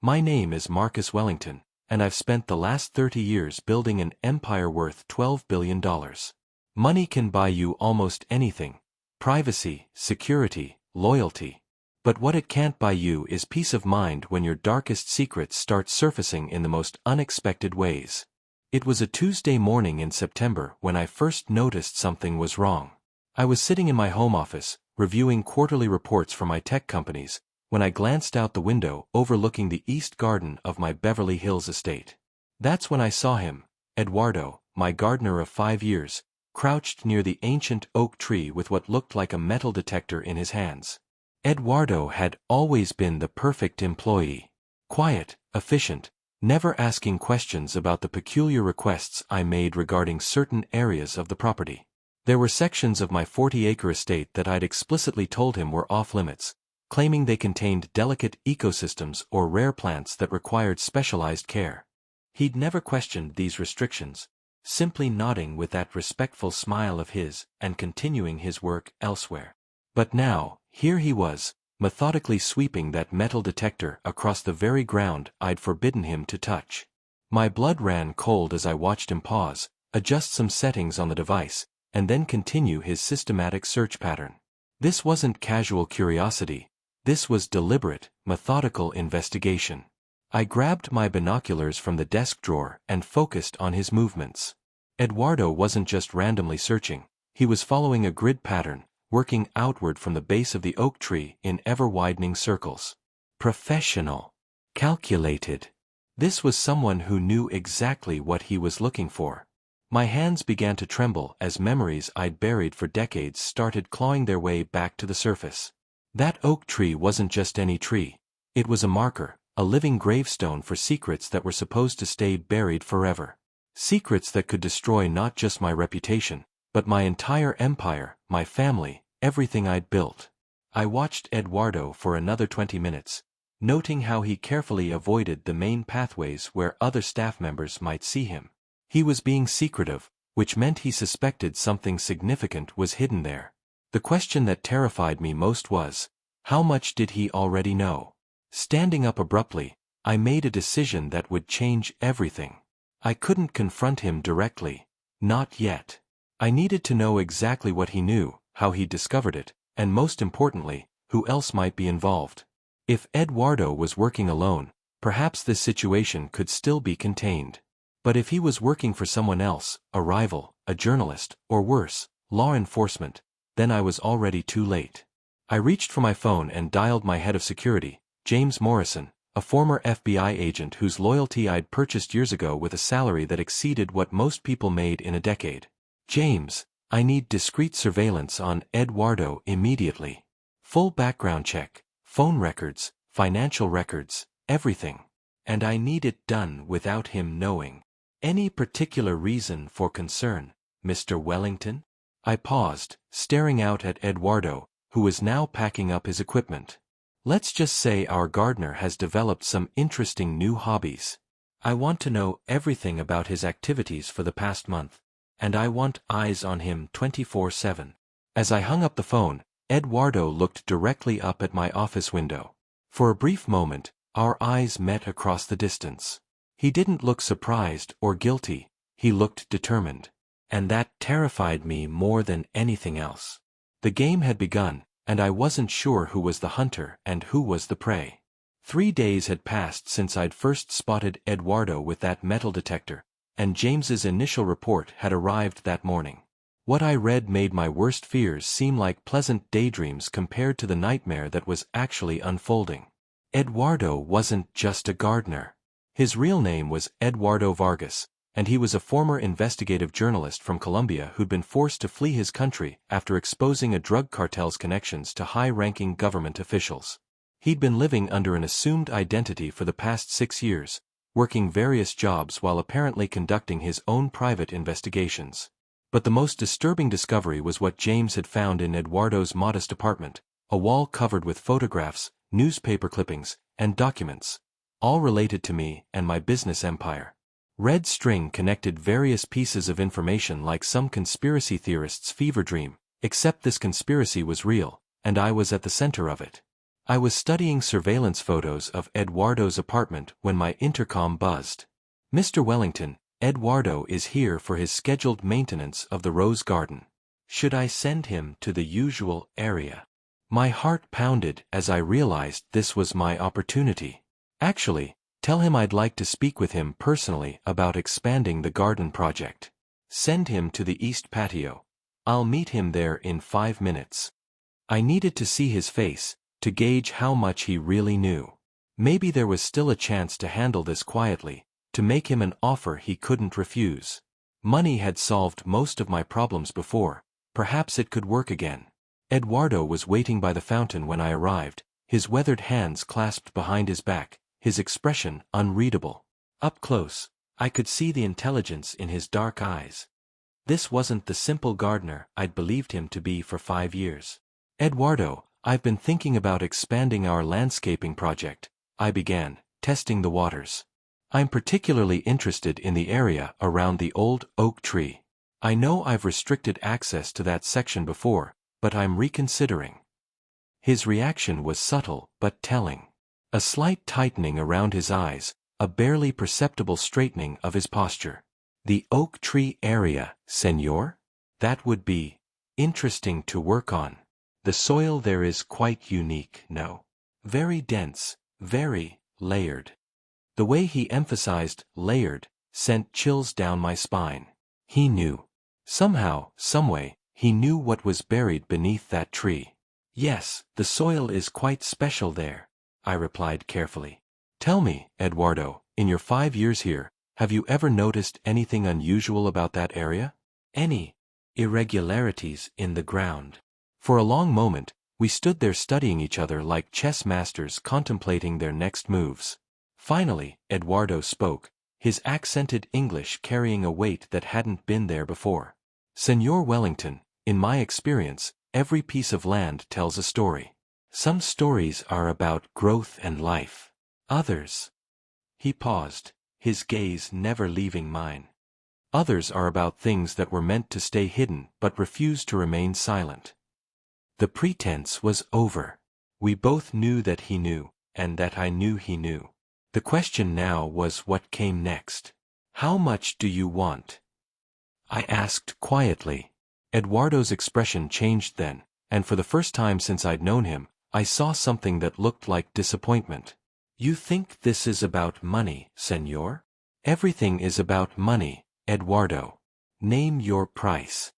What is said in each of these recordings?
My name is Marcus Wellington, and I've spent the last 30 years building an empire worth $12 billion. Money can buy you almost anything: privacy, security, loyalty. But what it can't buy you is peace of mind when your darkest secrets start surfacing in the most unexpected ways. It was a Tuesday morning in September when I first noticed something was wrong. I was sitting in my home office, reviewing quarterly reports for my tech companies, when I glanced out the window overlooking the east garden of my Beverly Hills estate. That's when I saw him, Eduardo, my gardener of 5 years, crouched near the ancient oak tree with what looked like a metal detector in his hands. Eduardo had always been the perfect employee. Quiet, efficient, never asking questions about the peculiar requests I made regarding certain areas of the property. There were sections of my 40-acre estate that I'd explicitly told him were off-limits, claiming they contained delicate ecosystems or rare plants that required specialized care. He'd never questioned these restrictions, simply nodding with that respectful smile of his and continuing his work elsewhere. But now, here he was, methodically sweeping that metal detector across the very ground I'd forbidden him to touch. My blood ran cold as I watched him pause, adjust some settings on the device, and then continue his systematic search pattern. This wasn't casual curiosity. This was deliberate, methodical investigation. I grabbed my binoculars from the desk drawer and focused on his movements. Eduardo wasn't just randomly searching. He was following a grid pattern, working outward from the base of the oak tree in ever-widening circles. Professional. Calculated. This was someone who knew exactly what he was looking for. My hands began to tremble as memories I'd buried for decades started clawing their way back to the surface. That oak tree wasn't just any tree. It was a marker, a living gravestone for secrets that were supposed to stay buried forever. Secrets that could destroy not just my reputation, but my entire empire, my family, everything I'd built. I watched Eduardo for another 20 minutes, noting how he carefully avoided the main pathways where other staff members might see him. He was being secretive, which meant he suspected something significant was hidden there. The question that terrified me most was, how much did he already know? Standing up abruptly, I made a decision that would change everything. I couldn't confront him directly. Not yet. I needed to know exactly what he knew, how he discovered it, and most importantly, who else might be involved. If Eduardo was working alone, perhaps this situation could still be contained. But if he was working for someone else, a rival, a journalist, or worse, law enforcement, then I was already too late. I reached for my phone and dialed my head of security, James Morrison, a former FBI agent whose loyalty I'd purchased years ago with a salary that exceeded what most people made in a decade. James, I need discreet surveillance on Eduardo immediately. Full background check, phone records, financial records, everything. And I need it done without him knowing. Any particular reason for concern, Mr. Wellington? I paused, staring out at Eduardo, who was now packing up his equipment. Let's just say our gardener has developed some interesting new hobbies. I want to know everything about his activities for the past month, and I want eyes on him 24/7. As I hung up the phone, Eduardo looked directly up at my office window. For a brief moment, our eyes met across the distance. He didn't look surprised or guilty, he looked determined. And that terrified me more than anything else. The game had begun, and I wasn't sure who was the hunter and who was the prey. 3 days had passed since I'd first spotted Eduardo with that metal detector, and James's initial report had arrived that morning. What I read made my worst fears seem like pleasant daydreams compared to the nightmare that was actually unfolding. Eduardo wasn't just a gardener. His real name was Eduardo Vargas, and he was a former investigative journalist from Colombia who'd been forced to flee his country after exposing a drug cartel's connections to high-ranking government officials. He'd been living under an assumed identity for the past 6 years, working various jobs while apparently conducting his own private investigations. But the most disturbing discovery was what James had found in Eduardo's modest apartment, a wall covered with photographs, newspaper clippings, and documents, all related to me and my business empire. Red string connected various pieces of information like some conspiracy theorist's fever dream, except this conspiracy was real, and I was at the center of it. I was studying surveillance photos of Eduardo's apartment when my intercom buzzed. "Mr. Wellington, Eduardo is here for his scheduled maintenance of the rose garden. Should I send him to the usual area?" My heart pounded as I realized this was my opportunity. "Actually, tell him I'd like to speak with him personally about expanding the garden project. Send him to the east patio. I'll meet him there in 5 minutes." I needed to see his face, to gauge how much he really knew. Maybe there was still a chance to handle this quietly, to make him an offer he couldn't refuse. Money had solved most of my problems before, perhaps it could work again. Eduardo was waiting by the fountain when I arrived, his weathered hands clasped behind his back, his expression unreadable. Up close, I could see the intelligence in his dark eyes. This wasn't the simple gardener I'd believed him to be for 5 years. "Eduardo, I've been thinking about expanding our landscaping project," I began, testing the waters. "I'm particularly interested in the area around the old oak tree. I know I've restricted access to that section before, but I'm reconsidering." His reaction was subtle but telling. A slight tightening around his eyes, a barely perceptible straightening of his posture. "The oak tree area, senor? That would be interesting to work on. The soil there is quite unique, no? Very dense, very layered." The way he emphasized layered sent chills down my spine. He knew. Somehow, someway, he knew what was buried beneath that tree. "Yes, the soil is quite special there," I replied carefully. "Tell me, Eduardo, in your 5 years here, have you ever noticed anything unusual about that area? Any irregularities in the ground?" For a long moment, we stood there studying each other like chess masters contemplating their next moves. Finally, Eduardo spoke, his accented English carrying a weight that hadn't been there before. "Senor Wellington, in my experience, every piece of land tells a story. Some stories are about growth and life. Others—" He paused, his gaze never leaving mine. "Others are about things that were meant to stay hidden but refused to remain silent." The pretense was over. We both knew that he knew, and that I knew he knew. The question now was what came next. "How much do you want?" I asked quietly. Eduardo's expression changed then, and for the first time since I'd known him, I saw something that looked like disappointment. "You think this is about money, senor? Everything is about money, Eduardo. Name your price."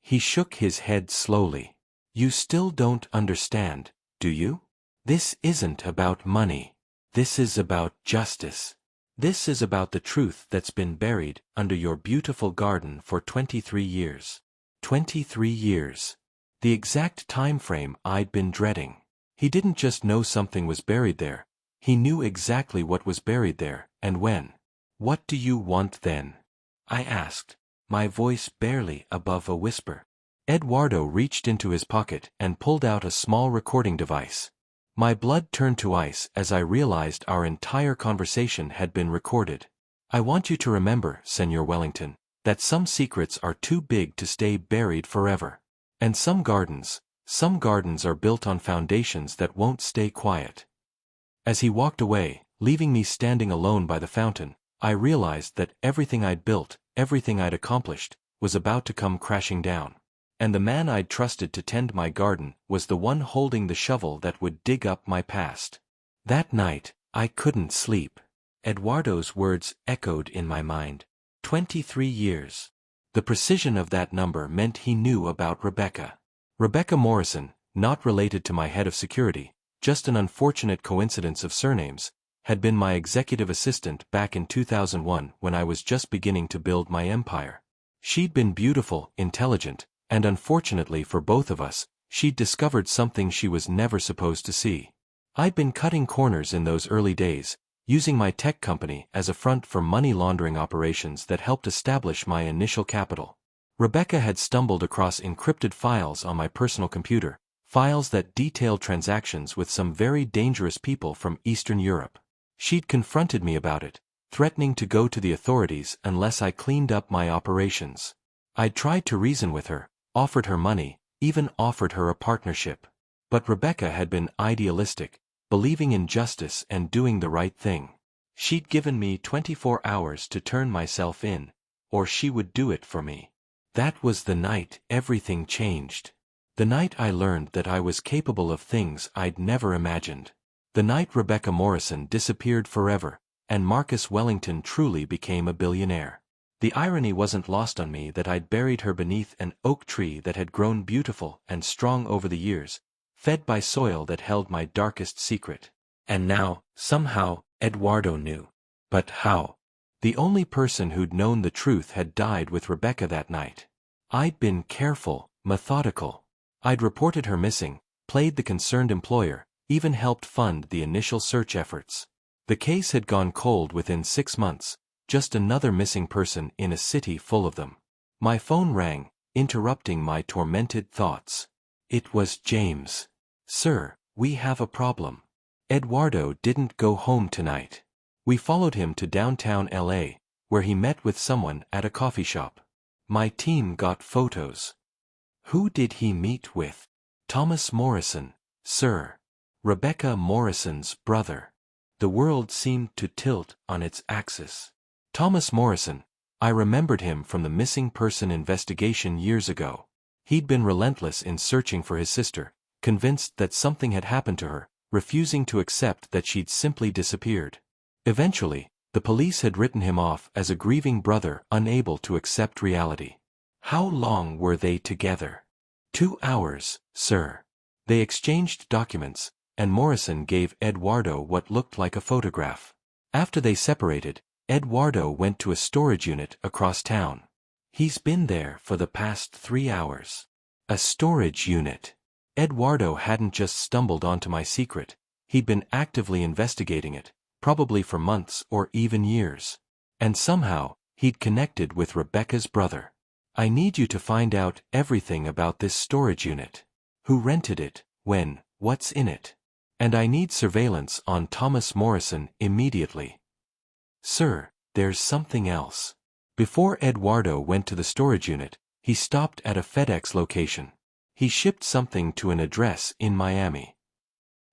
He shook his head slowly. "You still don't understand, do you? This isn't about money. This is about justice. This is about the truth that's been buried under your beautiful garden for 23 years. 23 years. The exact time frame I'd been dreading." He didn't just know something was buried there. He knew exactly what was buried there, and when. "What do you want then?" I asked, my voice barely above a whisper. Eduardo reached into his pocket and pulled out a small recording device. My blood turned to ice as I realized our entire conversation had been recorded. "I want you to remember, Senor Wellington, that some secrets are too big to stay buried forever. And some gardens are built on foundations that won't stay quiet." As he walked away, leaving me standing alone by the fountain, I realized that everything I'd built, everything I'd accomplished, was about to come crashing down. And the man I'd trusted to tend my garden was the one holding the shovel that would dig up my past. That night, I couldn't sleep. Eduardo's words echoed in my mind. 23 years. The precision of that number meant he knew about Rebecca. Rebecca Morrison, not related to my head of security, just an unfortunate coincidence of surnames, had been my executive assistant back in 2001 when I was just beginning to build my empire. She'd been beautiful, intelligent, and unfortunately for both of us, she'd discovered something she was never supposed to see. I'd been cutting corners in those early days, using my tech company as a front for money laundering operations that helped establish my initial capital. Rebecca had stumbled across encrypted files on my personal computer, files that detailed transactions with some very dangerous people from Eastern Europe. She'd confronted me about it, threatening to go to the authorities unless I cleaned up my operations. I'd tried to reason with her, offered her money, even offered her a partnership. But Rebecca had been idealistic, believing in justice and doing the right thing. She'd given me 24 hours to turn myself in, or she would do it for me. That was the night everything changed. The night I learned that I was capable of things I'd never imagined. The night Rebecca Morrison disappeared forever, and Marcus Wellington truly became a billionaire. The irony wasn't lost on me that I'd buried her beneath an oak tree that had grown beautiful and strong over the years, fed by soil that held my darkest secret. And now, somehow, Eduardo knew. But how? The only person who'd known the truth had died with Rebecca that night. I'd been careful, methodical. I'd reported her missing, played the concerned employer, even helped fund the initial search efforts. The case had gone cold within 6 months, just another missing person in a city full of them. My phone rang, interrupting my tormented thoughts. It was James. "Sir, we have a problem. Eduardo didn't go home tonight." We followed him to downtown LA, where he met with someone at a coffee shop. My team got photos. Who did he meet with? Thomas Morrison, sir. Rebecca Morrison's brother. The world seemed to tilt on its axis. Thomas Morrison, I remembered him from the missing person investigation years ago. He'd been relentless in searching for his sister, convinced that something had happened to her, refusing to accept that she'd simply disappeared. Eventually, the police had written him off as a grieving brother unable to accept reality. How long were they together? 2 hours, sir. They exchanged documents, and Morrison gave Eduardo what looked like a photograph. After they separated, Eduardo went to a storage unit across town. He's been there for the past 3 hours. A storage unit. Eduardo hadn't just stumbled onto my secret, he'd been actively investigating it, probably for months or even years. And somehow, he'd connected with Rebecca's brother. I need you to find out everything about this storage unit. Who rented it, when, what's in it? And I need surveillance on Thomas Morrison immediately. Sir, there's something else. Before Eduardo went to the storage unit, he stopped at a FedEx location. He shipped something to an address in Miami.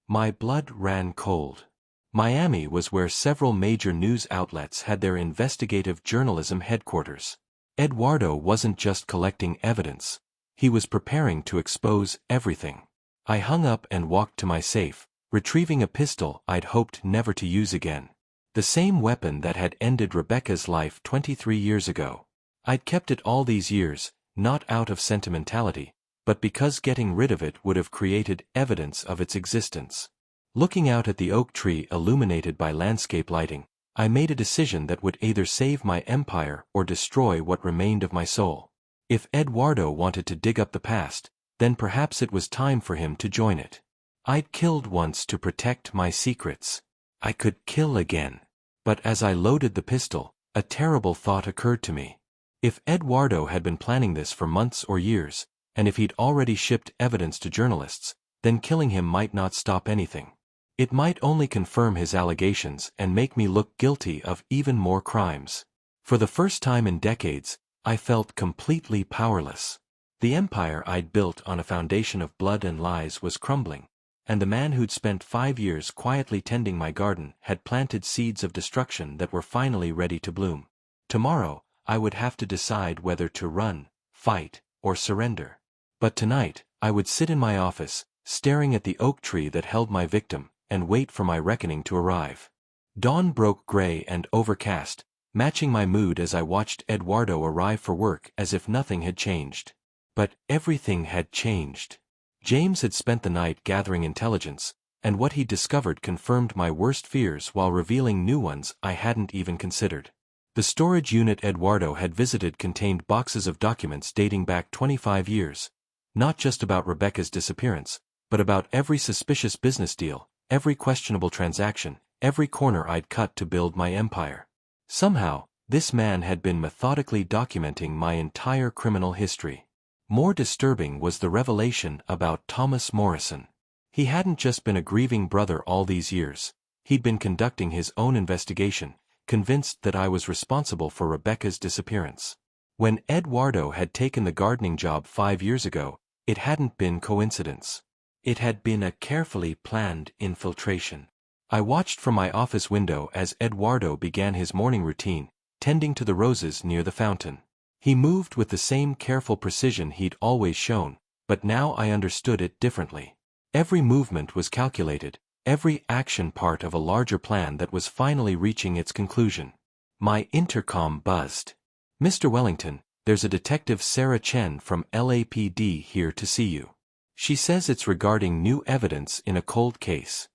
My blood ran cold. Miami was where several major news outlets had their investigative journalism headquarters. Eduardo wasn't just collecting evidence. He was preparing to expose everything. I hung up and walked to my safe, retrieving a pistol I'd hoped never to use again. The same weapon that had ended Rebecca's life 23 years ago. I'd kept it all these years, not out of sentimentality, but because getting rid of it would have created evidence of its existence. Looking out at the oak tree illuminated by landscape lighting, I made a decision that would either save my empire or destroy what remained of my soul. If Eduardo wanted to dig up the past, then perhaps it was time for him to join it. I'd killed once to protect my secrets. I could kill again. But as I loaded the pistol, a terrible thought occurred to me. If Eduardo had been planning this for months or years, and if he'd already shipped evidence to journalists, then killing him might not stop anything. It might only confirm his allegations and make me look guilty of even more crimes. For the first time in decades, I felt completely powerless. The empire I'd built on a foundation of blood and lies was crumbling, and the man who'd spent 5 years quietly tending my garden had planted seeds of destruction that were finally ready to bloom. Tomorrow, I would have to decide whether to run, fight, or surrender. But tonight, I would sit in my office, staring at the oak tree that held my victim, and wait for my reckoning to arrive. Dawn broke gray and overcast, matching my mood as I watched Eduardo arrive for work as if nothing had changed. But everything had changed. James had spent the night gathering intelligence, and what he discovered confirmed my worst fears while revealing new ones I hadn't even considered. The storage unit Eduardo had visited contained boxes of documents dating back 25 years, not just about Rebecca's disappearance, but about every suspicious business deal, every questionable transaction, every corner I'd cut to build my empire. Somehow, this man had been methodically documenting my entire criminal history. More disturbing was the revelation about Thomas Morrison. He hadn't just been a grieving brother all these years, he'd been conducting his own investigation, convinced that I was responsible for Rebecca's disappearance. When Eduardo had taken the gardening job 5 years ago, it hadn't been coincidence. It had been a carefully planned infiltration. I watched from my office window as Eduardo began his morning routine, tending to the roses near the fountain. He moved with the same careful precision he'd always shown, but now I understood it differently. Every movement was calculated, every action part of a larger plan that was finally reaching its conclusion. My intercom buzzed. "Mr. Wellington, there's a Detective Sarah Chen from LAPD here to see you. She says it's regarding new evidence in a cold case."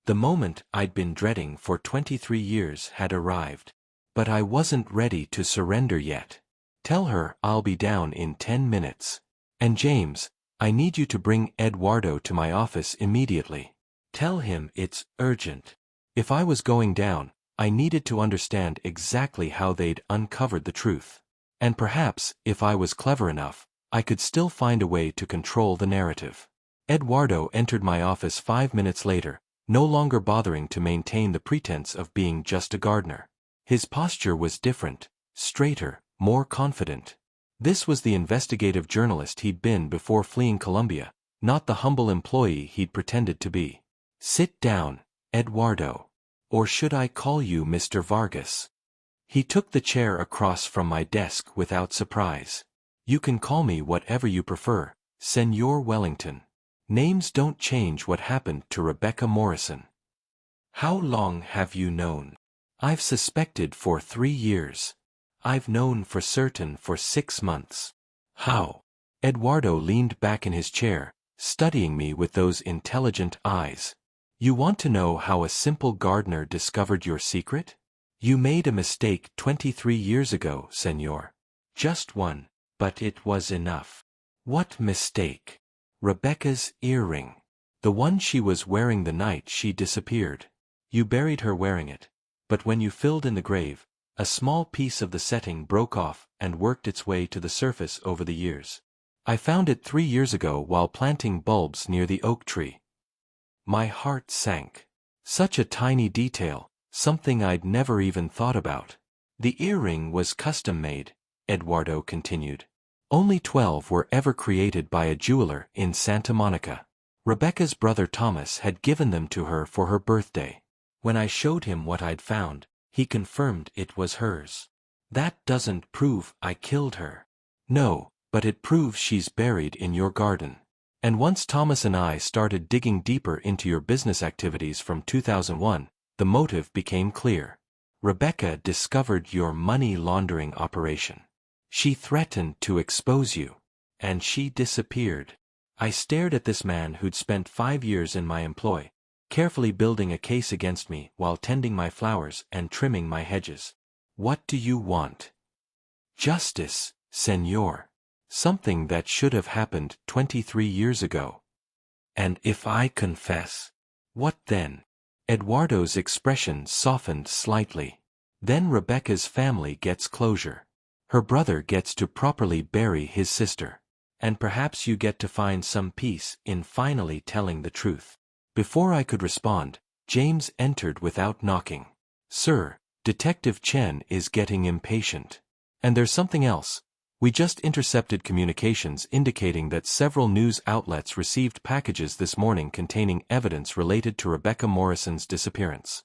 The moment I'd been dreading for 23 years had arrived. But I wasn't ready to surrender yet. "Tell her I'll be down in 10 minutes. And James, I need you to bring Eduardo to my office immediately. Tell him it's urgent." If I was going down, I needed to understand exactly how they'd uncovered the truth. And perhaps, if I was clever enough, I could still find a way to control the narrative. Eduardo entered my office 5 minutes later, no longer bothering to maintain the pretense of being just a gardener. His posture was different, straighter, more confident. This was the investigative journalist he'd been before fleeing Colombia, not the humble employee he'd pretended to be. "Sit down, Eduardo. Or should I call you Mr. Vargas?" He took the chair across from my desk without surprise. "You can call me whatever you prefer, Senor Wellington. Names don't change what happened to Rebecca Morrison." "How long have you known?" "I've suspected for 3 years. I've known for certain for 6 months." "How?" Eduardo leaned back in his chair, studying me with those intelligent eyes. "You want to know how a simple gardener discovered your secret? You made a mistake 23 years ago, senor. Just one, but it was enough." "What mistake?" "Rebecca's earring. The one she was wearing the night she disappeared. You buried her wearing it. But when you filled in the grave, a small piece of the setting broke off and worked its way to the surface over the years. I found it 3 years ago while planting bulbs near the oak tree." My heart sank. Such a tiny detail, something I'd never even thought about. "The earring was custom-made," Eduardo continued. "Only 12 were ever created by a jeweler in Santa Monica. Rebecca's brother Thomas had given them to her for her birthday. When I showed him what I'd found, he confirmed it was hers." "That doesn't prove I killed her." "No, but it proves she's buried in your garden. And once Thomas and I started digging deeper into your business activities from 2001, the motive became clear. Rebecca discovered your money laundering operation. She threatened to expose you. And she disappeared." I stared at this man who'd spent 5 years in my employ, carefully building a case against me while tending my flowers and trimming my hedges. "What do you want?" "Justice, senor. Something that should have happened 23 years ago." "And if I confess?" "What then?" Eduardo's expression softened slightly. "Then Rebecca's family gets closure. Her brother gets to properly bury his sister. And perhaps you get to find some peace in finally telling the truth." Before I could respond, James entered without knocking. "Sir, Detective Chen is getting impatient. And there's something else. We just intercepted communications indicating that several news outlets received packages this morning containing evidence related to Rebecca Morrison's disappearance."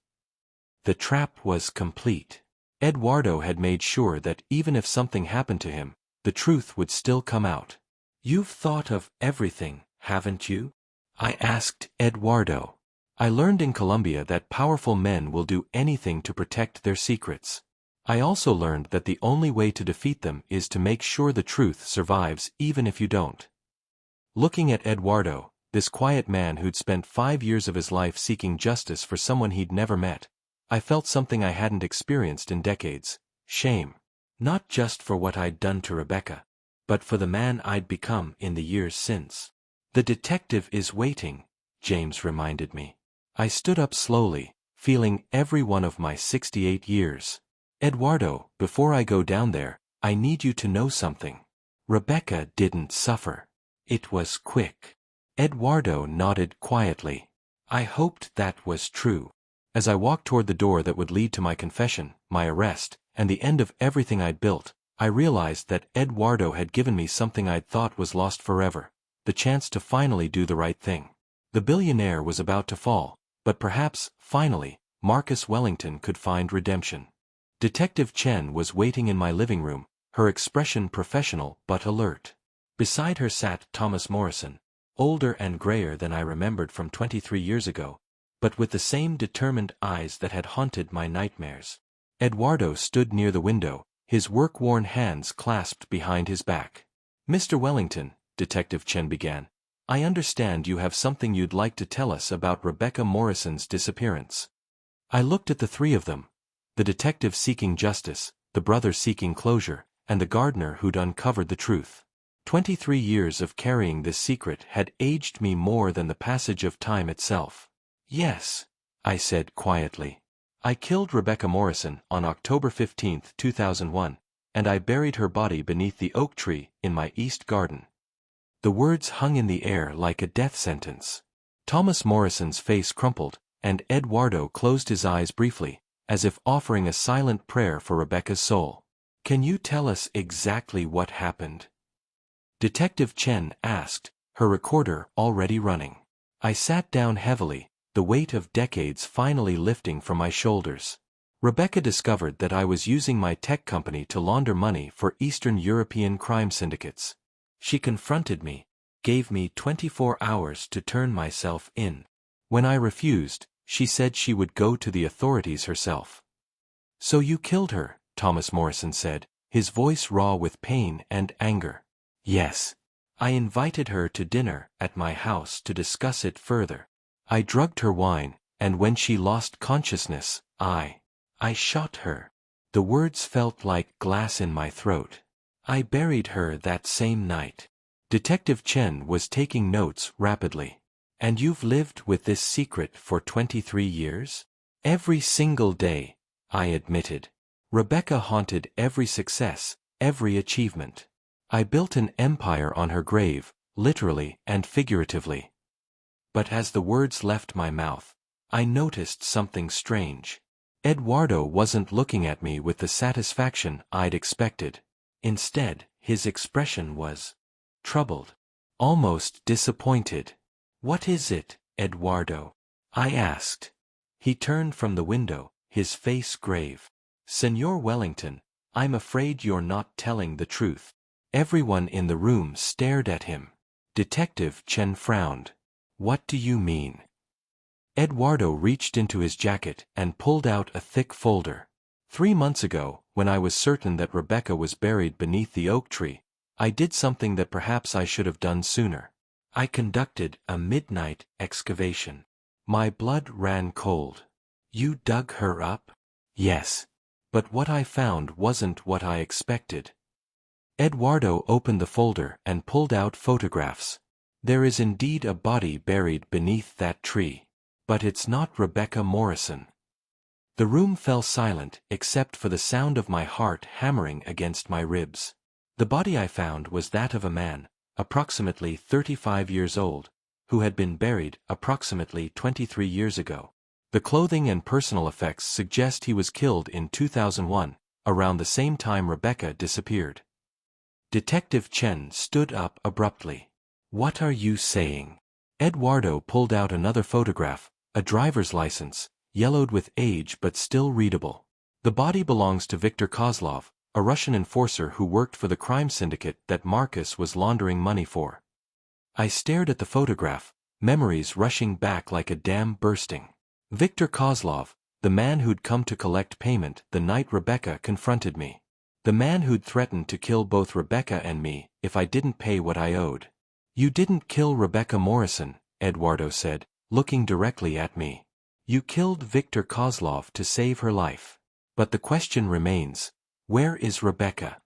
The trap was complete. Eduardo had made sure that even if something happened to him, the truth would still come out. "You've thought of everything, haven't you?" I asked Eduardo. "I learned in Colombia that powerful men will do anything to protect their secrets. I also learned that the only way to defeat them is to make sure the truth survives even if you don't." Looking at Eduardo, this quiet man who'd spent 5 years of his life seeking justice for someone he'd never met, I felt something I hadn't experienced in decades: shame. Not just for what I'd done to Rebecca, but for the man I'd become in the years since. "The detective is waiting," James reminded me. I stood up slowly, feeling every one of my 68 years. "Eduardo, before I go down there, I need you to know something. Rebecca didn't suffer. It was quick." Eduardo nodded quietly. I hoped that was true. As I walked toward the door that would lead to my confession, my arrest, and the end of everything I'd built, I realized that Eduardo had given me something I'd thought was lost forever: the chance to finally do the right thing. The billionaire was about to fall, but perhaps, finally, Marcus Wellington could find redemption. Detective Chen was waiting in my living room, her expression professional but alert. Beside her sat Thomas Morrison, older and grayer than I remembered from 23 years ago, but with the same determined eyes that had haunted my nightmares. Eduardo stood near the window, his work-worn hands clasped behind his back. "Mr. Wellington," Detective Chen began, "I understand you have something you'd like to tell us about Rebecca Morrison's disappearance." I looked at the three of them, the detective seeking justice, the brother seeking closure, and the gardener who'd uncovered the truth. 23 years of carrying this secret had aged me more than the passage of time itself. "Yes," I said quietly. "I killed Rebecca Morrison on October 15, 2001, and I buried her body beneath the oak tree in my east garden." The words hung in the air like a death sentence. Thomas Morrison's face crumpled, and Eduardo closed his eyes briefly, as if offering a silent prayer for Rebecca's soul. "Can you tell us exactly what happened?" Detective Chen asked, her recorder already running. I sat down heavily, the weight of decades finally lifting from my shoulders. Rebecca discovered that I was using my tech company to launder money for Eastern European crime syndicates. She confronted me, gave me 24 hours to turn myself in. When I refused, she said she would go to the authorities herself. "So you killed her," Thomas Morrison said, his voice raw with pain and anger. "Yes. I invited her to dinner at my house to discuss it further. I drugged her wine, and when she lost consciousness, I shot her." The words felt like glass in my throat. "I buried her that same night." Detective Chen was taking notes rapidly. "And you've lived with this secret for 23 years? "Every single day," I admitted. "Rebecca haunted every success, every achievement. I built an empire on her grave, literally and figuratively." But as the words left my mouth, I noticed something strange. Eduardo wasn't looking at me with the satisfaction I'd expected. Instead, his expression was troubled, almost disappointed. "What is it, Eduardo?" I asked. He turned from the window, his face grave. "Senor Wellington, I'm afraid you're not telling the truth." Everyone in the room stared at him. Detective Chen frowned. "What do you mean?" Eduardo reached into his jacket and pulled out a thick folder. 3 months ago, when I was certain that Rebecca was buried beneath the oak tree, I did something that perhaps I should have done sooner. I conducted a midnight excavation. My blood ran cold. "You dug her up?" "Yes. But what I found wasn't what I expected." Eduardo opened the folder and pulled out photographs. "There is indeed a body buried beneath that tree. But it's not Rebecca Morrison." The room fell silent except for the sound of my heart hammering against my ribs. The body I found was that of a man, approximately 35 years old, who had been buried approximately 23 years ago. The clothing and personal effects suggest he was killed in 2001, around the same time Rebecca disappeared. Detective Chen stood up abruptly. "What are you saying?" Eduardo pulled out another photograph, a driver's license, yellowed with age but still readable. "The body belongs to Viktor Kozlov, a Russian enforcer who worked for the crime syndicate that Marcus was laundering money for." I stared at the photograph, memories rushing back like a dam bursting. Viktor Kozlov, the man who'd come to collect payment the night Rebecca confronted me. The man who'd threatened to kill both Rebecca and me if I didn't pay what I owed. "You didn't kill Rebecca Morrison," Eduardo said, looking directly at me. "You killed Viktor Kozlov to save her life. But the question remains, where is Rebecca?"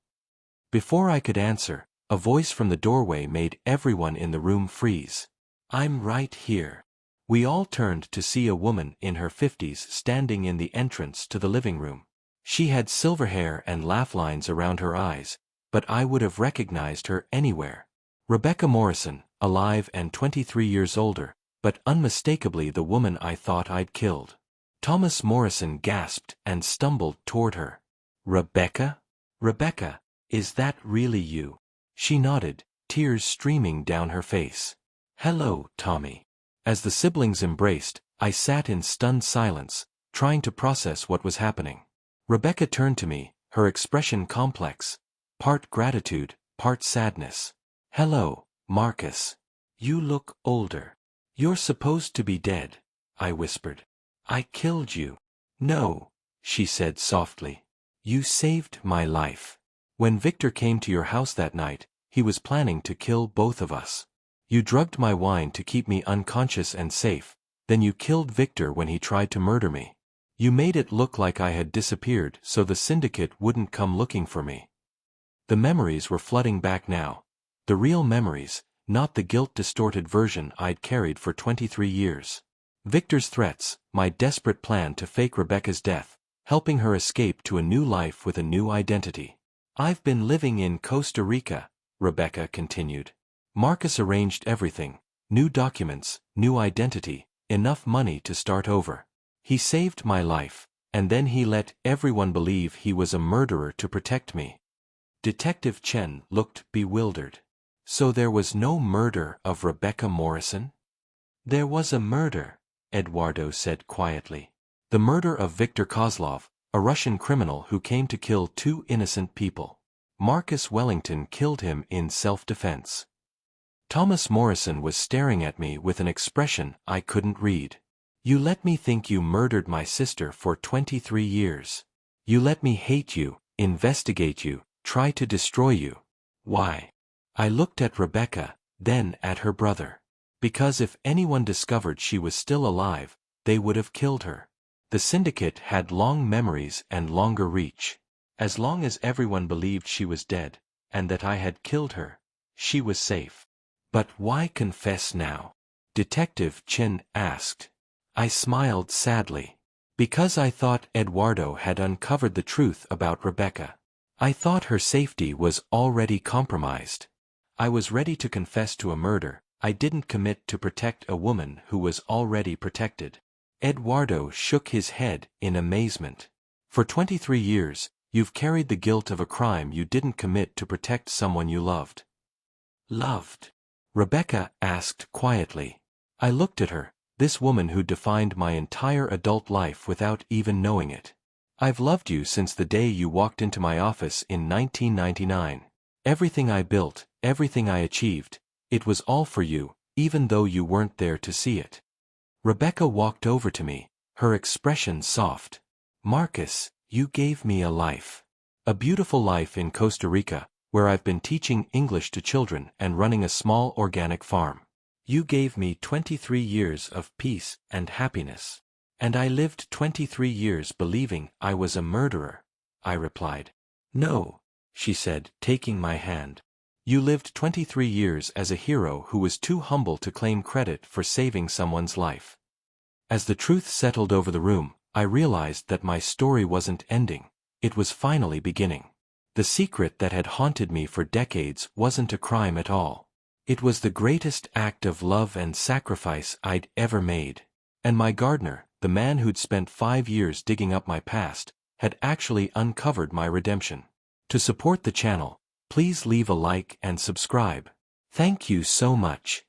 Before I could answer, a voice from the doorway made everyone in the room freeze. "I'm right here." We all turned to see a woman in her 50s standing in the entrance to the living room. She had silver hair and laugh lines around her eyes, but I would have recognized her anywhere. Rebecca Morrison, alive and 23 years older, but unmistakably the woman I thought I'd killed. Thomas Morrison gasped and stumbled toward her. "Rebecca? Rebecca, is that really you?" She nodded, tears streaming down her face. "Hello, Tommy." As the siblings embraced, I sat in stunned silence, trying to process what was happening. Rebecca turned to me, her expression complex, part gratitude, part sadness. "Hello, Marcus. You look older. You're supposed to be dead," I whispered. "I killed you." "No," she said softly. "You saved my life. When Victor came to your house that night, he was planning to kill both of us. You drugged my wine to keep me unconscious and safe, then you killed Victor when he tried to murder me. You made it look like I had disappeared so the syndicate wouldn't come looking for me." The memories were flooding back now. The real memories, not the guilt-distorted version I'd carried for 23 years. Victor's threats, my desperate plan to fake Rebecca's death, helping her escape to a new life with a new identity. "I've been living in Costa Rica," Rebecca continued. "Marcus arranged everything, new documents, new identity, enough money to start over. He saved my life, and then he let everyone believe he was a murderer to protect me." Detective Chen looked bewildered. "So there was no murder of Rebecca Morrison?" "There was a murder," Eduardo said quietly. "The murder of Viktor Kozlov, a Russian criminal who came to kill 2 innocent people. Marcus Wellington killed him in self-defense." Thomas Morrison was staring at me with an expression I couldn't read. "You let me think you murdered my sister for 23 years. You let me hate you, investigate you, try to destroy you. Why?" I looked at Rebecca, then at her brother. "Because if anyone discovered she was still alive, they would have killed her. The syndicate had long memories and longer reach. As long as everyone believed she was dead, and that I had killed her, she was safe." "But why confess now?" Detective Chen asked. I smiled sadly. "Because I thought Eduardo had uncovered the truth about Rebecca. I thought her safety was already compromised. I was ready to confess to a murder I didn't commit to protect a woman who was already protected." Eduardo shook his head in amazement. "For 23 years, you've carried the guilt of a crime you didn't commit to protect someone you loved." "Loved?" Rebecca asked quietly. I looked at her, this woman who defined my entire adult life without even knowing it. "I've loved you since the day you walked into my office in 1999. Everything I built, everything I achieved, it was all for you, even though you weren't there to see it." Rebecca walked over to me, her expression soft. "Marcus, you gave me a life. A beautiful life in Costa Rica, where I've been teaching English to children and running a small organic farm. You gave me 23 years of peace and happiness. And I lived 23 years believing I was a murderer," I replied. "No," she said, taking my hand. "You lived 23 years as a hero who was too humble to claim credit for saving someone's life." As the truth settled over the room, I realized that my story wasn't ending. It was finally beginning. The secret that had haunted me for decades wasn't a crime at all. It was the greatest act of love and sacrifice I'd ever made. And my gardener, the man who'd spent 5 years digging up my past, had actually uncovered my redemption. To support the channel, please leave a like and subscribe. Thank you so much.